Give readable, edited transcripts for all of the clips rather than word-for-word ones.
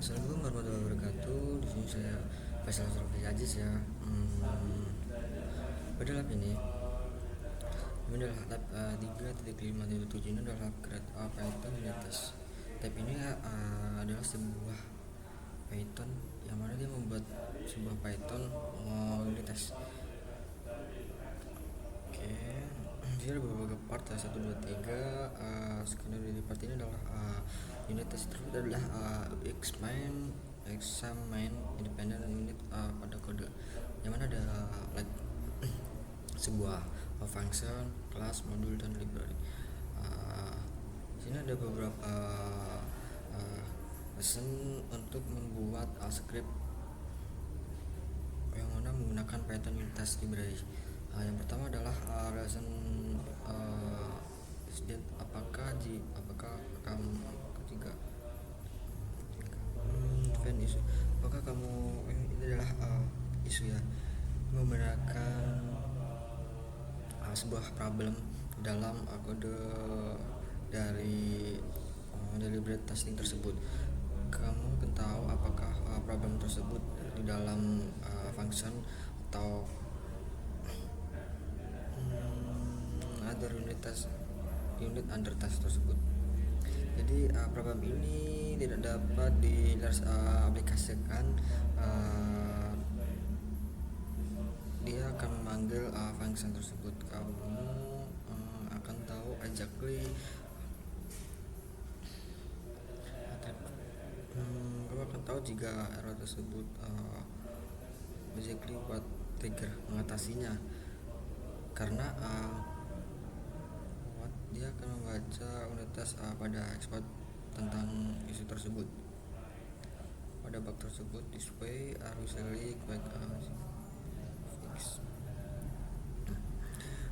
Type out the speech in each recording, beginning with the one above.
Assalamualaikum warahmatullahi wabarakatuh. Di sini saya Faisal Sulfi Aziz ya. Pada lab ini adalah lab 3.5.7. Ini adalah grade Python unit test. Tab ini adalah sebuah Python yang mana dia membuat sebuah Python unit test. Oke, jadi ada beberapa part ya, 1, 2, 3. Skenario dari part ini adalah unit test tersebut adalah examine independent unit pada kode, yang mana ada like sebuah function, kelas, modul, dan library. Di sini ada beberapa lesson untuk membuat script yang mana menggunakan Python unit test library. Yang pertama adalah lesson apakah kamu ketiga define isu, apakah kamu ini adalah isu ya, membenarkan sebuah problem dalam kode dari deliberate testing tersebut. Kamu akan tahu apakah problem tersebut di dalam function atau other unit under test tersebut. Jadi problem ini tidak dapat diaplikasikan. Dia akan memanggil function tersebut. Kamu akan tahu exactly kamu akan tahu jika error tersebut exactly what trigger mengatasinya, karena dia akan membaca unit test pada export tentang isu tersebut. Pada bug tersebut, display usually quite fix.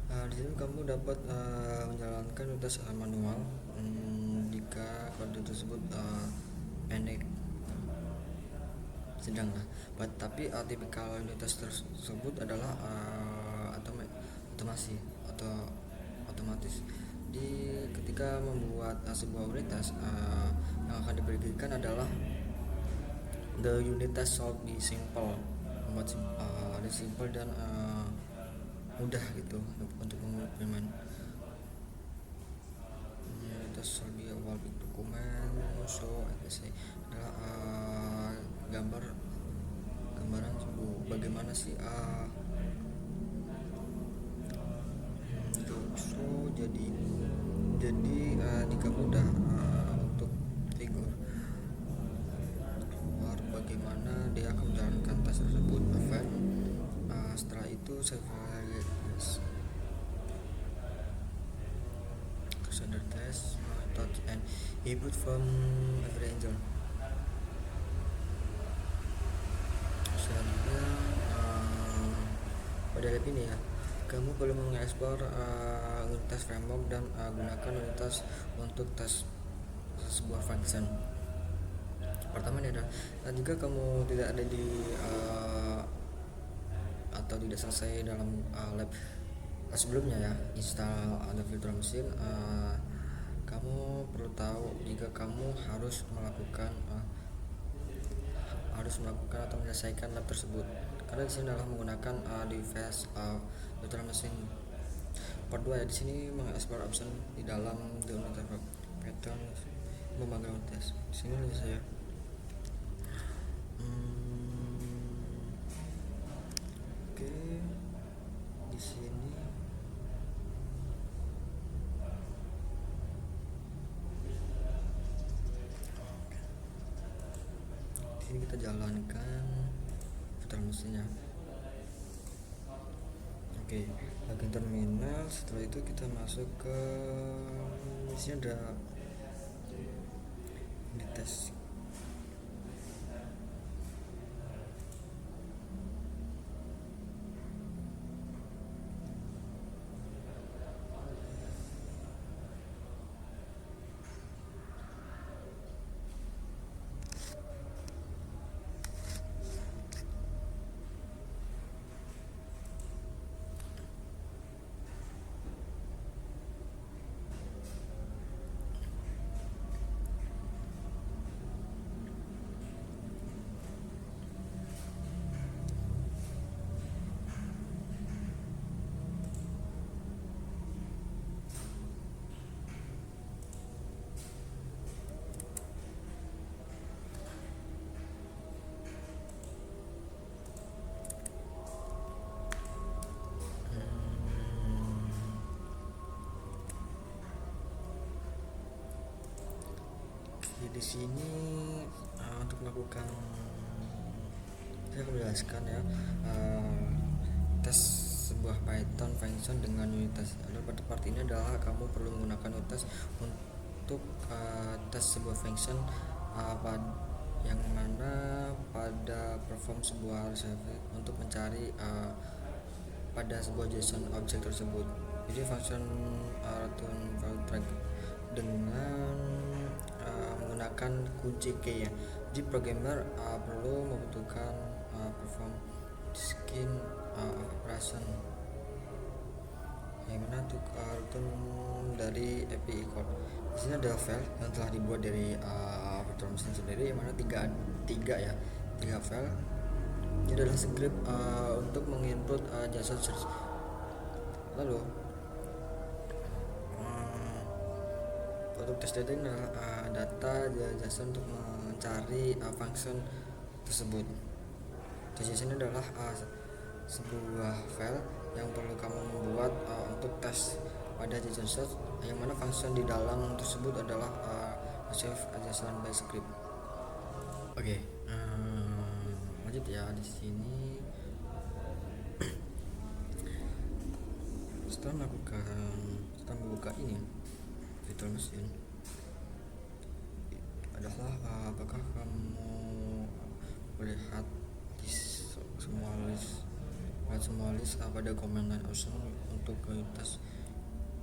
Di sini kamu dapat menjalankan unit test manual jika kode tersebut pendek sedang. Tapi tipikal unit test tersebut adalah otomatis. Ketika membuat sebuah unit test, yang akan diberikan adalah the unit test should be simple, simple dan mudah gitu untuk mengimplement. Unit test should be a big document, so adalah gambaran bagaimana sih jadi jika mudah untuk figur keluar bagaimana dia akan menjalankan tes tersebut. Setelah itu standard test touch and input from every angel. Selanjutnya pada lab ini ya, kamu perlu mengeksplor unitas framework dan gunakan unitas untuk tes sebuah function. Pertama ini adalah jika kamu tidak ada di atau tidak selesai dalam lab sebelumnya ya, install ada virtual machine, kamu perlu tahu jika kamu harus melakukan atau menyelesaikan lab tersebut, karena di sini adalah menggunakan device virtual machine. Part 2 ya, di sini mengeksplor option di dalam the unit Python membangun tes. Di sini saya oke, di sini kita jalankan virtual machine-nya. Oke, bagian terminal. Setelah itu kita masuk ke sini ada unit test. di sini untuk melakukan, saya akan menjelaskan ya, tes sebuah Python function dengan unitas. Lalu pada part ini adalah kamu perlu menggunakan unitas untuk tes sebuah function yang mana pada perform sebuah reserve untuk mencari pada sebuah JSON objek tersebut. Jadi function return value track dengan menggunakan kunci key ya. Jadi programmer perlu membutuhkan perform skin operation yang mana untuk return dari API call. Di sini ada file yang telah dibuat dari virtual machine sendiri, yang mana tiga file. Ini adalah script untuk menginput JSON search. Lalu untuk tes data ini adalah data JSON untuk mencari function tersebut. JSON ini adalah sebuah file yang perlu kamu membuat untuk tes pada JSON search, yang mana function di dalam tersebut adalah receive JSON by script. Oke, lanjut ya. Di sini setelah membuka ini virtual machine adalah apakah kamu melihat di semua list pada command line option untuk unitas.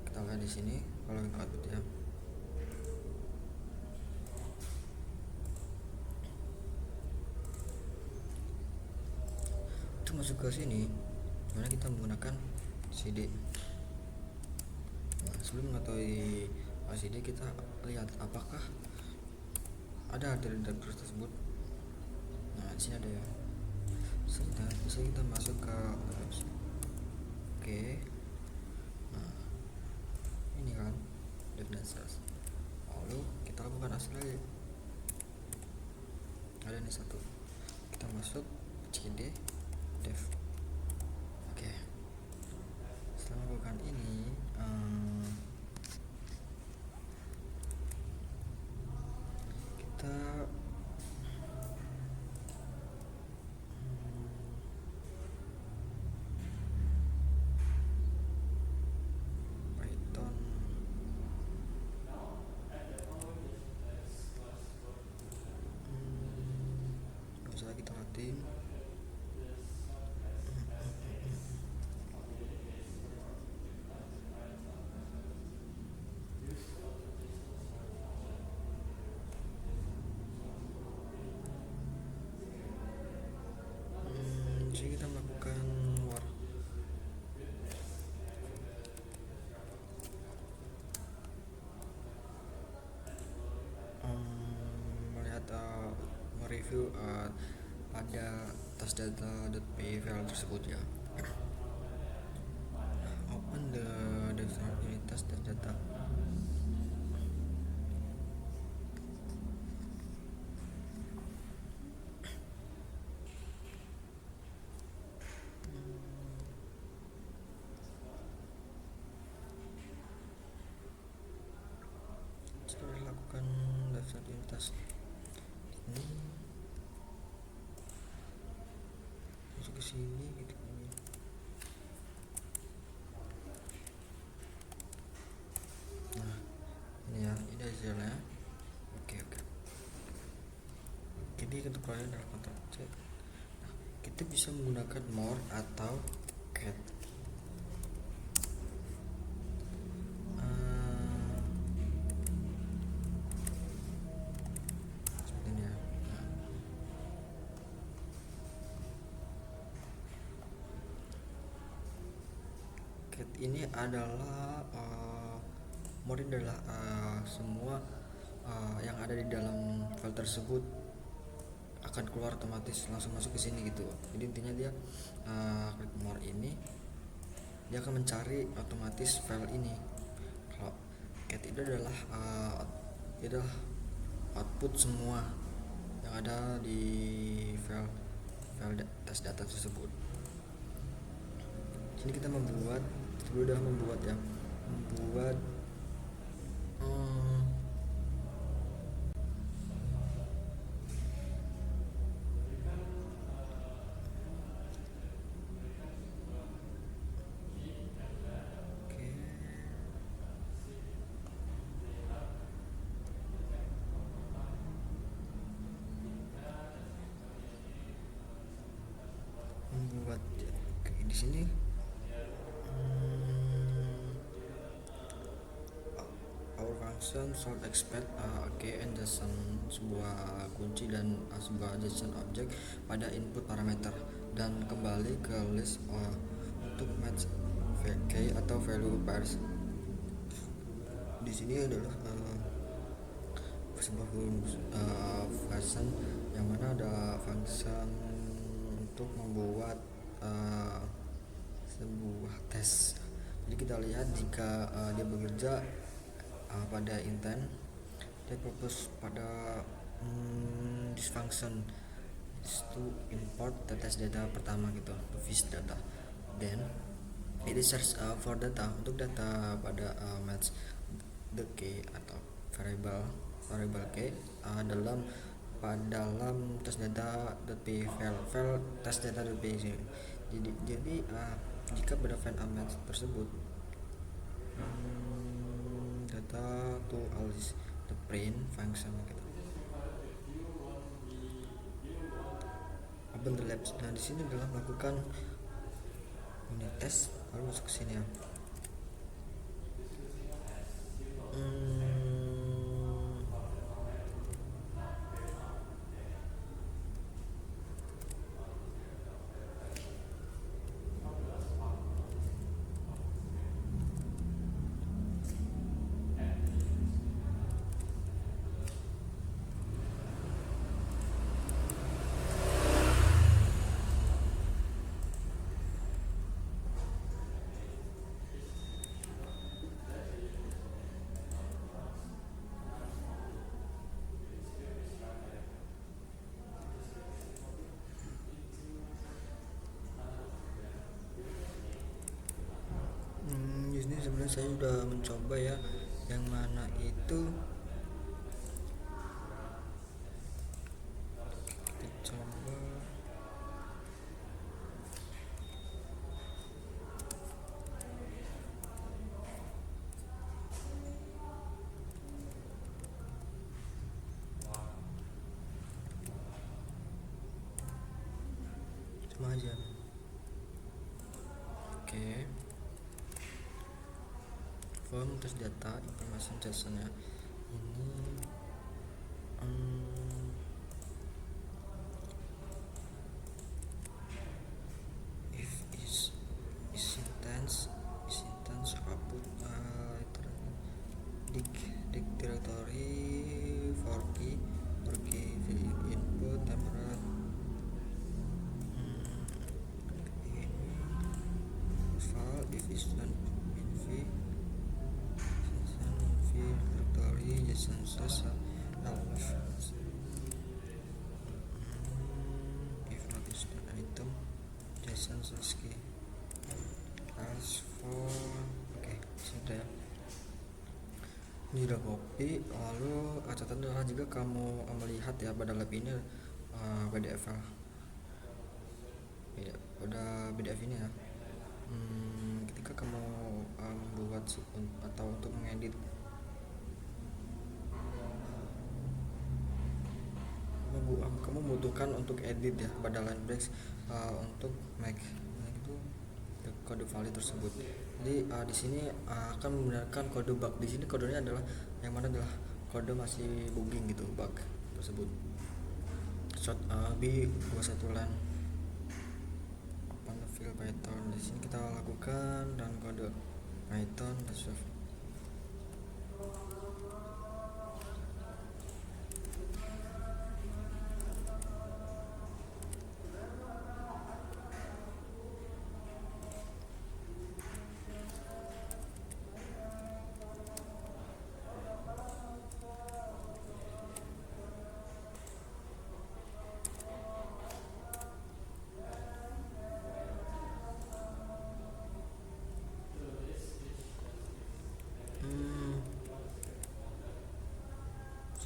Kita lihat di sini kalau kita output ya. Untuk masuk ke sini, dimana kita menggunakan CD. Nah, sebelum mengetahui CD, kita lihat apakah ada dari directory tersebut. Nah, di sini ada ya. Bisa kita masuk ke oke. Nah, ini kan Datasas. Lalu kita lakukan asal lagi. Ada nih satu. Kita masuk CD dev. Oke. Setelah melakukan ini, kita Python bisa kita latih. Jadi kita melakukan war. Melihat mereview pada tasdata.py file tersebut ya. Open the unitas tasdata. Setelah dilakukan daftar unitas ini, masuk ke sini gitu. Nah, ini ya, ini hasilnya. Oke. Jadi untuk kalian adalah Ctrl C. Nah, kita bisa menggunakan more atau cat. Seperti ini ya. Cat ini adalah more adalah semua yang ada di dalam file tersebut akan keluar otomatis, langsung masuk ke sini gitu. Jadi intinya dia klik more ini, dia akan mencari otomatis file ini. Kalau cat itu adalah output semua yang ada di file tes data tersebut. Sini kita membuat sini our function should expect a key and JSON, sebuah kunci dan sebuah JSON object pada input parameter, dan kembali ke list untuk match key atau value pairs. Di sini adalah sebuah function yang mana ada function untuk membuat sebuah tes. Jadi kita lihat jika dia bekerja pada intent, dia purpose pada this function is to import the test data pertama gitu, to fetch data, then it is search for data, untuk data pada match the key atau variable key dalam test data.py file test data.py. Jadi jika pada file match tersebut data to alias the print function gitu. Open the labs. Nah di sini adalah melakukan unit test, lalu masuk ke sini ya. Ini sebenarnya saya sudah mencoba ya, yang mana itu kita coba cuma aja. Oke. Form test data informasi JSON-nya ini if is intense output dig directory for key input temporary file if is not directory JSON slash if not is not item JSON slash key as for. Oke, sudah. Ini sudah copy. Lalu catatan adalah jika kamu melihat ya pada lab ini PDF file pada PDF ini ya, ketika kamu membuat atau untuk mengedit, kamu membutuhkan untuk edit ya pada line breaks untuk make itu kode valid tersebut. Jadi di sini akan membenarkan kode bug. Di sini kodenya adalah yang mana adalah kode masih bugging gitu, bug tersebut. Short B21 line open file Python. Di sini kita lakukan dan kode Python save.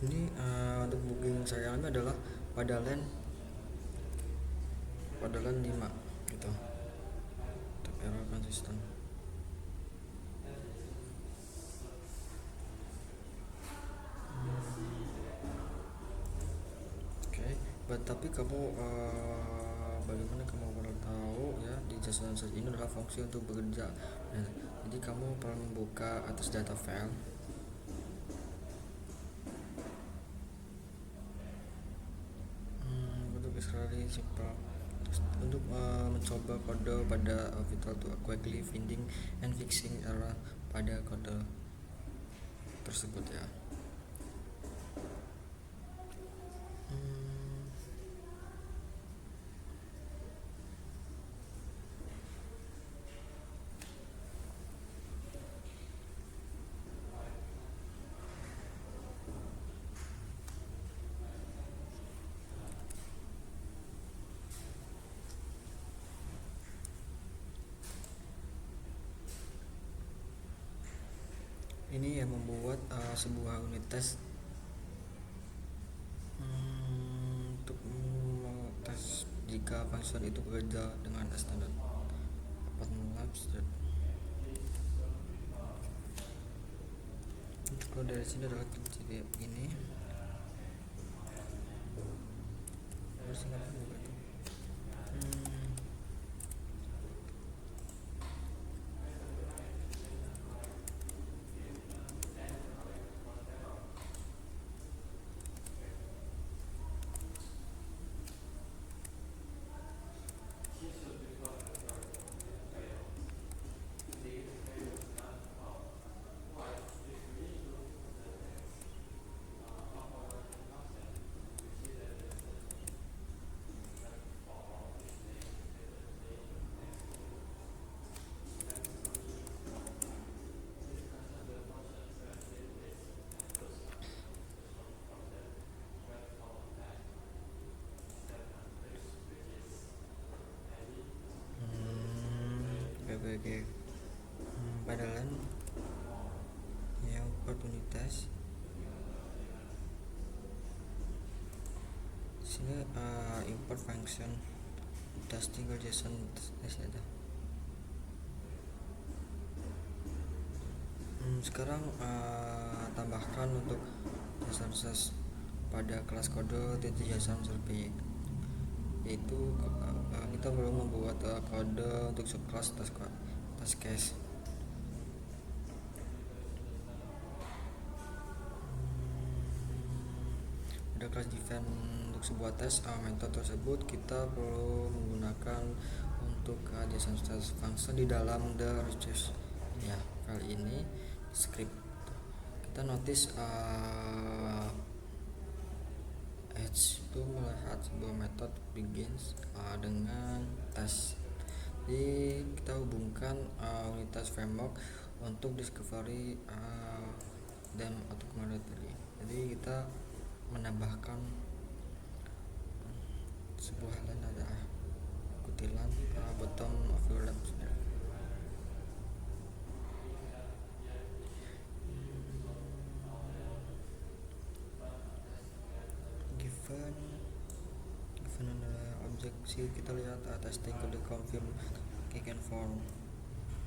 Ini untuk booking saya alami adalah pada line 5 gitu, untuk error konsisten. Oke, tapi kamu sebagaimana kamu perlu tahu ya, di just answers ini adalah fungsi untuk bekerja. Nah, jadi kamu perlu membuka atas data file. Untuk Israeli simple untuk mencoba kode pada Vital to quickly finding and fixing error pada kode tersebut ya. Ini yang membuat sebuah unit tes untuk tes jika function itu bekerja dengan standar kalau dari sini adalah jadi ini padahal yang oportunitas sini import function testing JSON ada. Sekarang tambahkan untuk JSON pada kelas kode JSON survey, yaitu kita perlu membuat kode untuk subclass task case. Pada kelas define untuk sebuah tes metode tersebut kita perlu menggunakan untuk JSON function di dalam the resource ya. Kali ini script kita notice H itu melihat sebuah metode begins dengan tes. Jadi kita hubungkan unitas framework untuk discovery dan autocompletion. Jadi kita menambahkan sebuah line ada kutilan bottom of your lab. Given adalah objek sih, kita lihat testing kode confirm kick and form.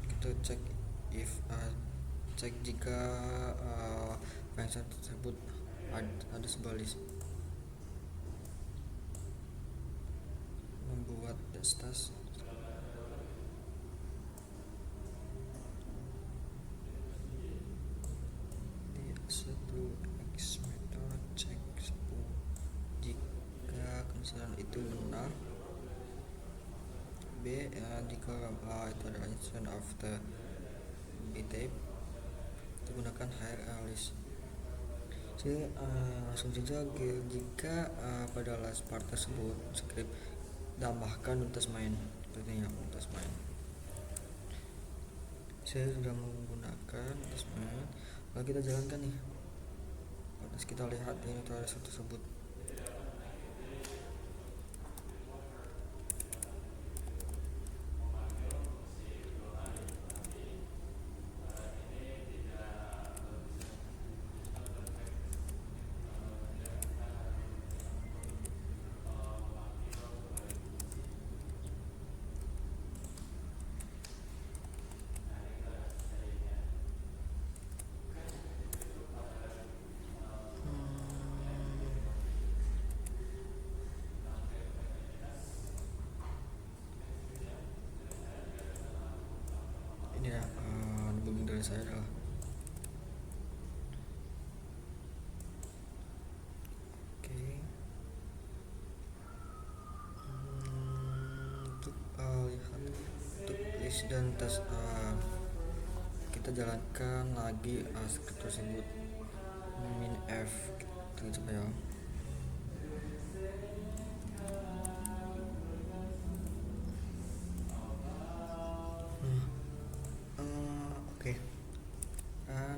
Kita cek cek jika function tersebut ada sebuah list. Membuat testas di satu X method cek jika kemisalan itu benar. B jika itu adalah instance of the B type, kita gunakan hire list. Jadi langsung saja jika pada last part tersebut script tambahkan unitas main, tentunya unitas main. Saya sudah menggunakan unitas main, lalu kita jalankan nih. Terus kita lihat ini unitas tersebut. debugging dari saya adalah oke. Untuk lihat untuk list dan tes kita jalankan lagi script tersebut min f, kita coba ya. Oke. Dan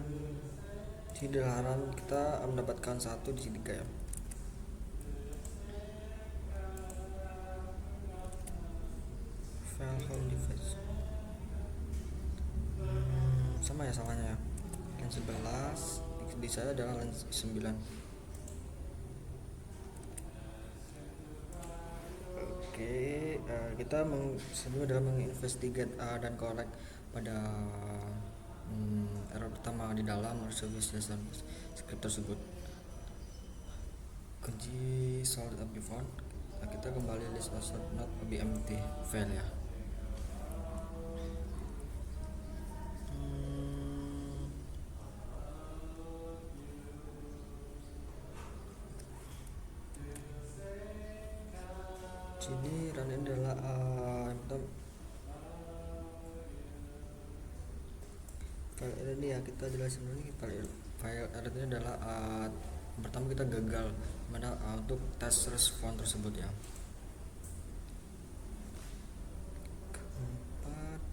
di dilarang kita mendapatkan 1 di sini ya. File home device sama ya salahnya ya. Lens 11 di saya adalah lens 9. Oke, kita sebelum adalah menginvestigate dan correct pada error pertama di dalam service dan script tersebut. Kunci solid be found. Kita kembali list asset not be empty file ya. Sini run ini adalah file ini ya, kita jelasin dulu nih. File error ini adalah pertama kita gagal mana untuk tes respon tersebut ya. Keempat,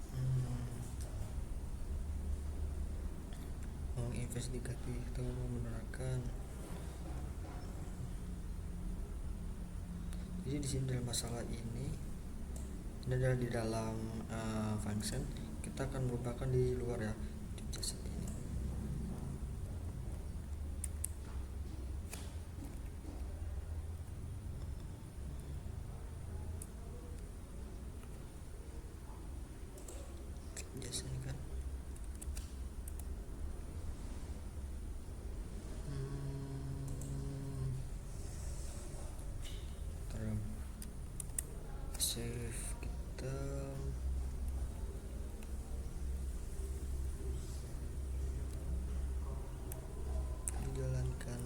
menginvestigasi atau menerapkan. Jadi di sini dalam masalah ini adalah di dalam function, kita akan merupakan di luar ya, di jasa ini. Jasa ini kan save, kita jalankan.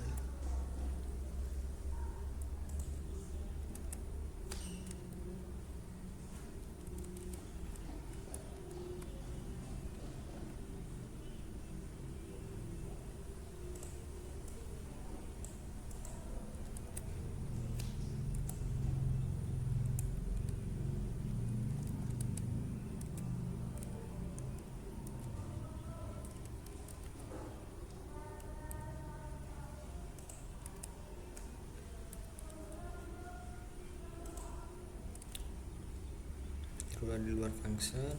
Keluar di luar function,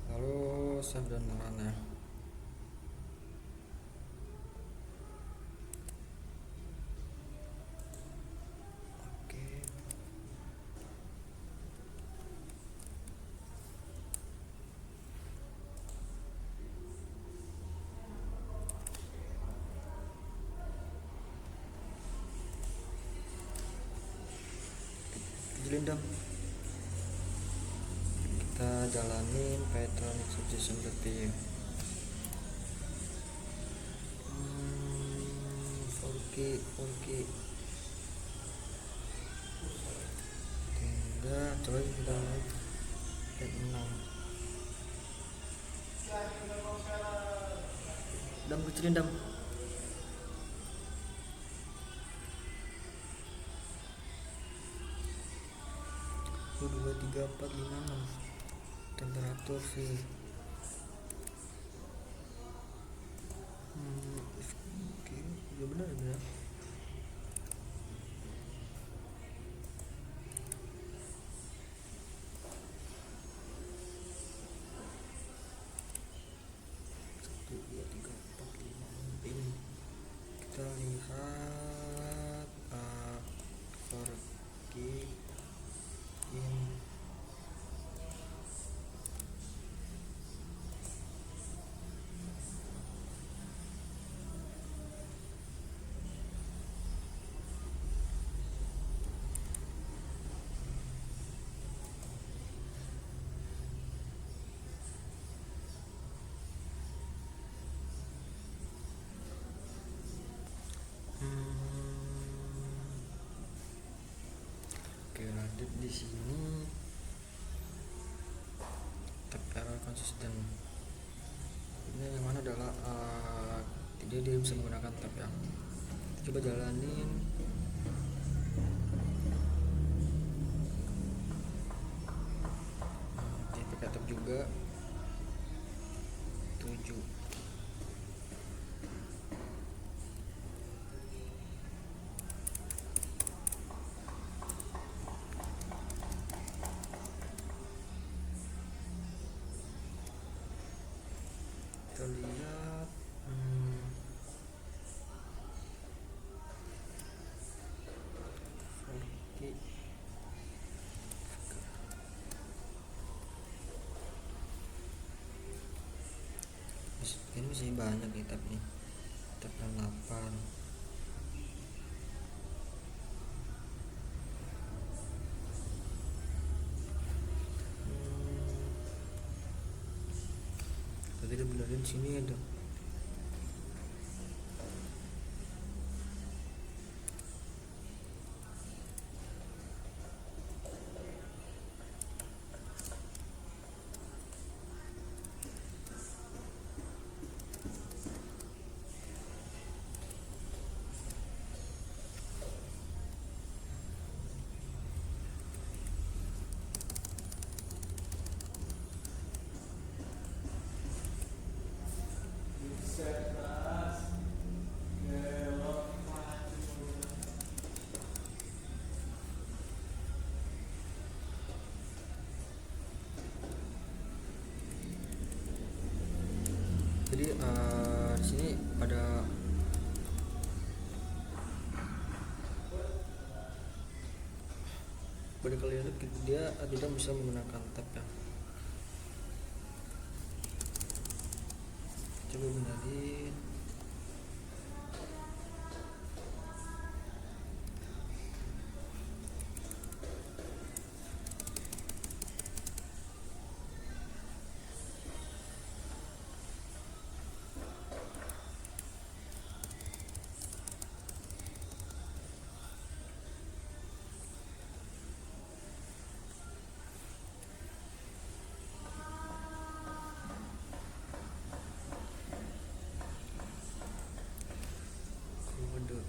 lalu save dan run ya. Oke. Jelindam. Kita jalanin pattern execution review. 4K tinggal coba kita lihat 6 dam kecilin dam. Dua tiga empat lima enam temperatur sih oke, ya benar ya. Satu dua tiga empat lima ini kita lihat pergi in di sini tab error konsisten. Ini yang mana adalah dia bisa menggunakan tab ya. Coba jalanin. Oke, pakai tab juga 7. Kita lihat ini masih banyak nih tabnya, tab 8. Tadi udah benerin sini ada. Jadi di sini pada kalian dia tidak bisa menggunakan tab ya. Coba benerin. Kode.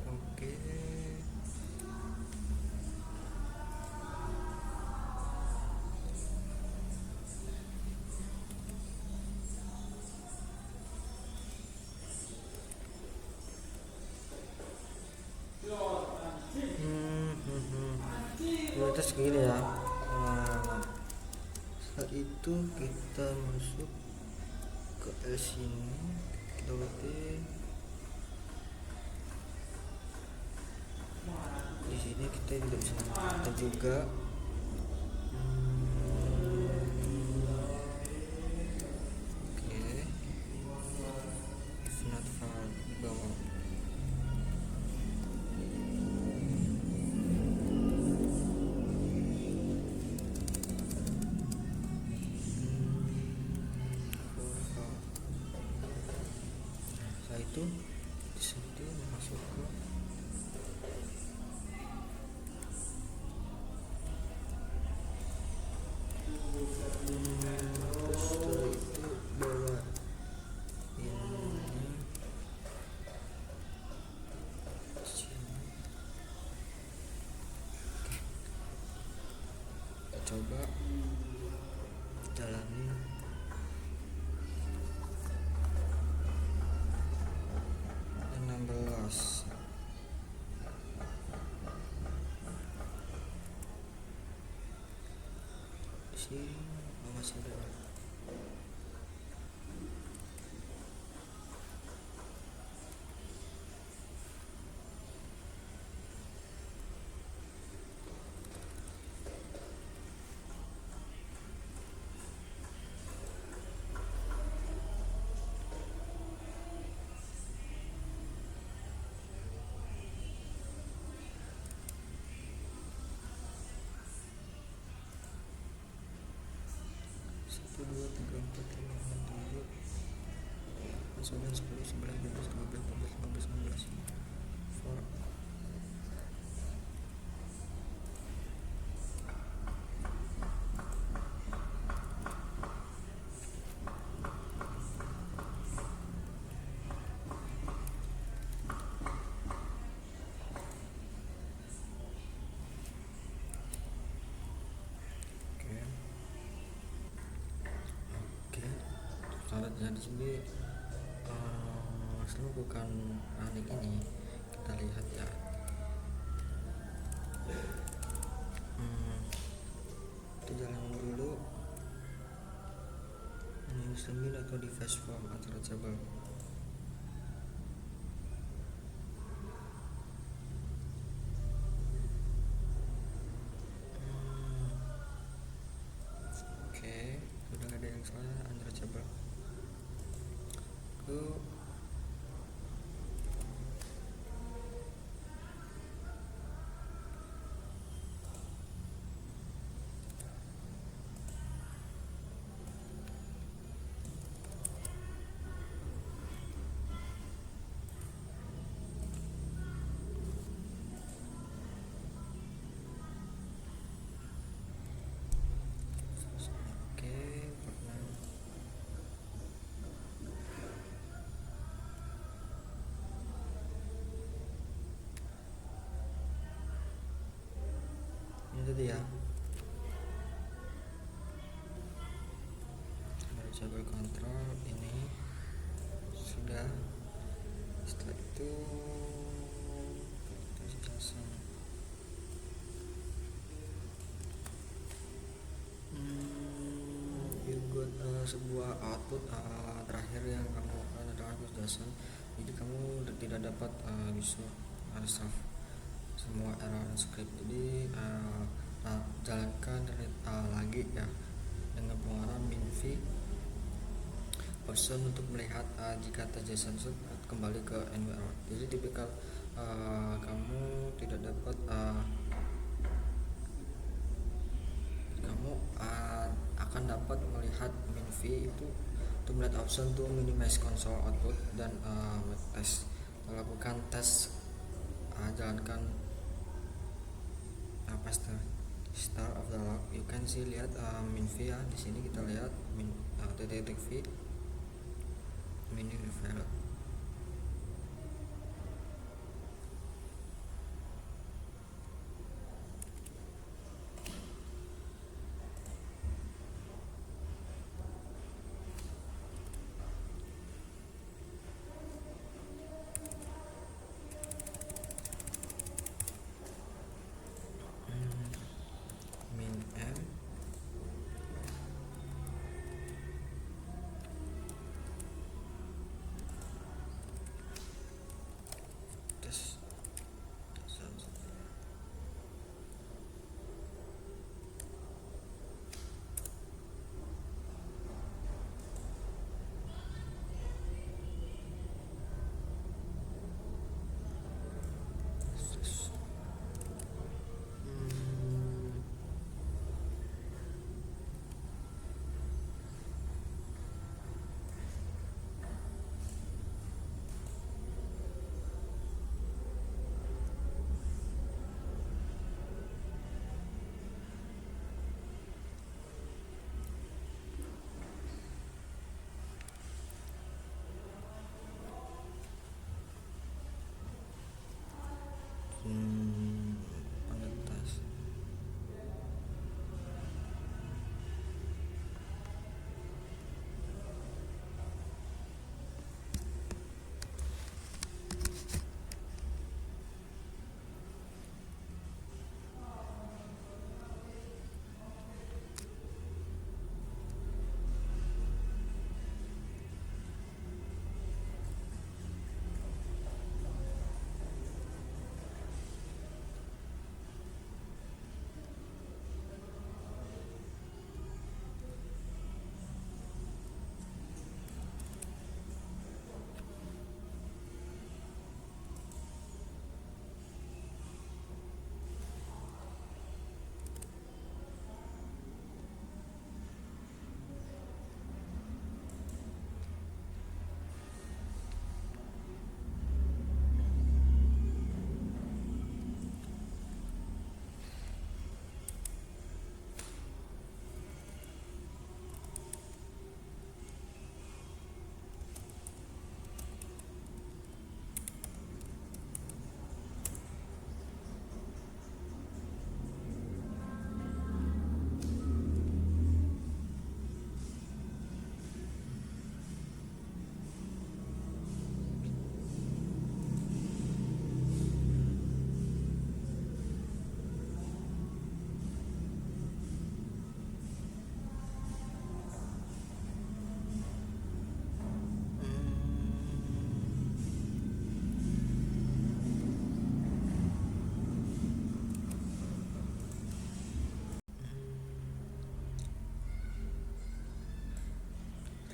Oke. Prioritas segini ya. Setelah itu kita masuk ke sini, kita ketik di sini. Kita tidak bisa kita juga oke, if not found di bawah. Setelah itu di situ masuk ke setelah itu bawa ini sini. Oke. Kita coba jalani. Yang 16 sini masih ada. 3 4 5 6 7 9 10 11 12 13 14 15 16 4. Oke. Oke. Syaratnya di sini setelah bukan anik ini kita lihat ya. Kita jalan dulu use atau device form addressable. Oke, sudah ada yang salah addressable. Ke ini tadi ya, variable control ini sudah. Setelah itu you got sebuah output terakhir yang kamu lakukan adalah JSON. Jadi kamu tidak dapat bisa resolve semua error script. Jadi jalankan lagi ya dengan pengeluaran min-v option untuk melihat jika JSON kembali ke environment. Jadi tipikal kamu tidak dapat kamu akan dapat melihat min-v itu untuk melihat option to minimize console output dan test. Lakukan tes, jalankan start of the log. You can see, lihat min-v ya, di sini kita lihat titik v mini file.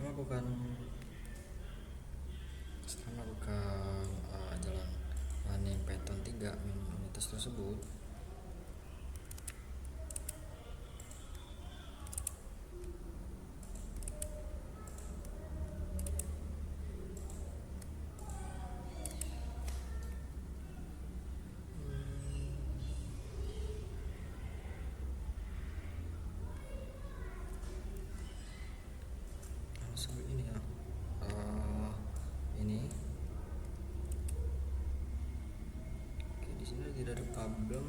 melakukan jalan running Python 3 unitas tersebut, langsung ini ya, ini oke, di sini tidak ada problem.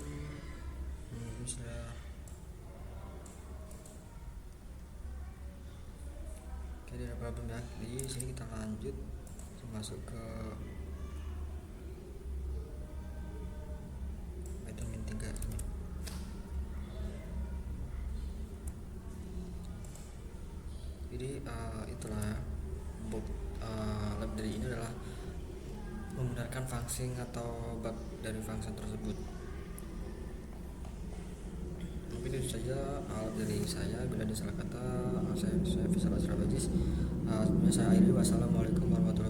Sudah. Oke, tidak ada problem ya. Di sini kita lanjut masuk ke Python Min 3 ini. Jadi itulah ya, lab dari ini adalah membenarkan function atau bug dari function tersebut. Mungkin itu saja dari saya. Bila ada salah kata, saya Faisal Asrabajis. Saya akhiri. Wassalamualaikum warahmatullahi wabarakatuh.